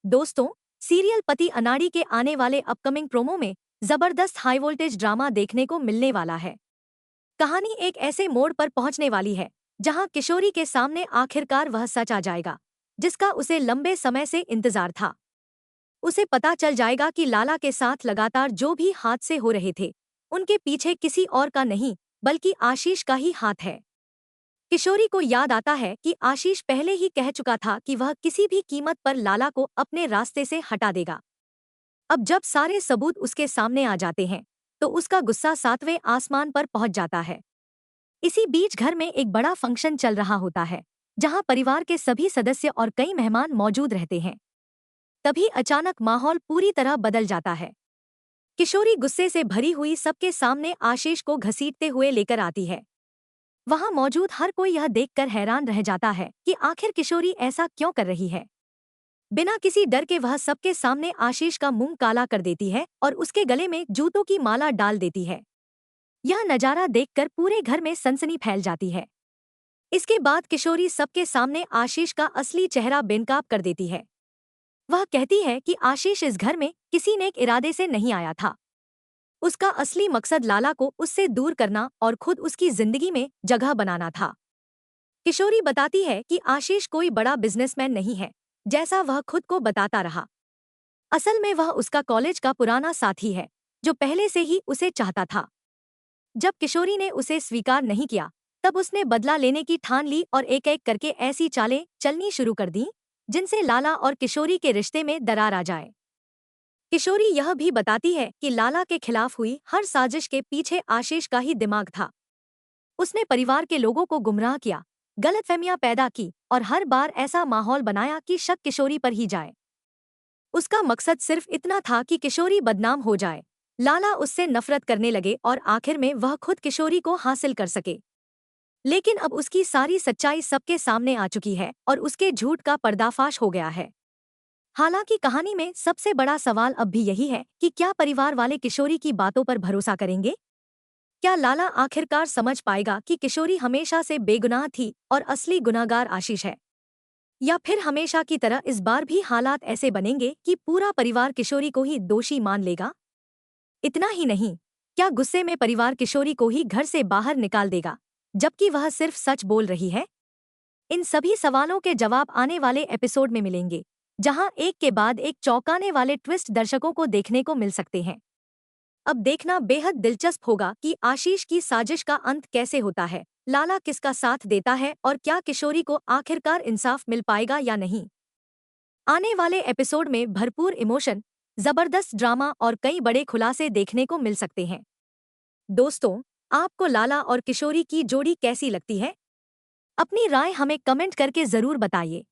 दोस्तों, सीरियल पति अनाड़ी के आने वाले अपकमिंग प्रोमो में जबरदस्त हाई वोल्टेज ड्रामा देखने को मिलने वाला है। कहानी एक ऐसे मोड़ पर पहुंचने वाली है जहां किशोरी के सामने आखिरकार वह सच आ जाएगा जिसका उसे लंबे समय से इंतजार था। उसे पता चल जाएगा कि लाला के साथ लगातार जो भी हादसे हो रहे थे उनके पीछे किसी और का नहीं बल्कि आशीष का ही हाथ है। किशोरी को याद आता है कि आशीष पहले ही कह चुका था कि वह किसी भी कीमत पर लाला को अपने रास्ते से हटा देगा। अब जब सारे सबूत उसके सामने आ जाते हैं तो उसका गुस्सा सातवें आसमान पर पहुंच जाता है। इसी बीच घर में एक बड़ा फंक्शन चल रहा होता है जहां परिवार के सभी सदस्य और कई मेहमान मौजूद रहते हैं। तभी अचानक माहौल पूरी तरह बदल जाता है। किशोरी गुस्से से भरी हुई सबके सामने आशीष को घसीटते हुए लेकर आती है। वहां मौजूद हर कोई यह देखकर हैरान रह जाता है कि आखिर किशोरी ऐसा क्यों कर रही है। बिना किसी डर के वह सबके सामने आशीष का मुंह काला कर देती है और उसके गले में जूतों की माला डाल देती है। यह नजारा देखकर पूरे घर में सनसनी फैल जाती है। इसके बाद किशोरी सबके सामने आशीष का असली चेहरा बेनकाब कर देती है। वह कहती है कि आशीष इस घर में किसी नेक इरादे से नहीं आया था। उसका असली मकसद लाला को उससे दूर करना और खुद उसकी जिंदगी में जगह बनाना था। किशोरी बताती है कि आशीष कोई बड़ा बिजनेसमैन नहीं है जैसा वह खुद को बताता रहा। असल में वह उसका कॉलेज का पुराना साथी है जो पहले से ही उसे चाहता था। जब किशोरी ने उसे स्वीकार नहीं किया तब उसने बदला लेने की ठान ली और एक एक करके ऐसी चालें चलनी शुरू कर दी जिनसे लाला और किशोरी के रिश्ते में दरार आ जाए। किशोरी यह भी बताती है कि लाला के खिलाफ हुई हर साजिश के पीछे आशीष का ही दिमाग था। उसने परिवार के लोगों को गुमराह किया, गलतफहमियां पैदा की और हर बार ऐसा माहौल बनाया कि शक किशोरी पर ही जाए। उसका मकसद सिर्फ इतना था कि किशोरी बदनाम हो जाए, लाला उससे नफरत करने लगे और आखिर में वह खुद किशोरी को हासिल कर सके। लेकिन अब उसकी सारी सच्चाई सबके सामने आ चुकी है और उसके झूठ का पर्दाफाश हो गया है। हालांकि कहानी में सबसे बड़ा सवाल अब भी यही है कि क्या परिवार वाले किशोरी की बातों पर भरोसा करेंगे? क्या लाला आखिरकार समझ पाएगा कि किशोरी हमेशा से बेगुनाह थी और असली गुनहगार आशीष है? या फिर हमेशा की तरह इस बार भी हालात ऐसे बनेंगे कि पूरा परिवार किशोरी को ही दोषी मान लेगा? इतना ही नहीं, क्या गुस्से में परिवार किशोरी को ही घर से बाहर निकाल देगा जबकि वह सिर्फ सच बोल रही है? इन सभी सवालों के जवाब आने वाले एपिसोड में मिलेंगे, जहां एक के बाद एक चौंकाने वाले ट्विस्ट दर्शकों को देखने को मिल सकते हैं। अब देखना बेहद दिलचस्प होगा कि आशीष की साजिश का अंत कैसे होता है, लाला किसका साथ देता है और क्या किशोरी को आखिरकार इंसाफ मिल पाएगा या नहीं। आने वाले एपिसोड में भरपूर इमोशन, जबरदस्त ड्रामा और कई बड़े खुलासे देखने को मिल सकते हैं। दोस्तों, आपको लाला और किशोरी की जोड़ी कैसी लगती है? अपनी राय हमें कमेंट करके जरूर बताइए।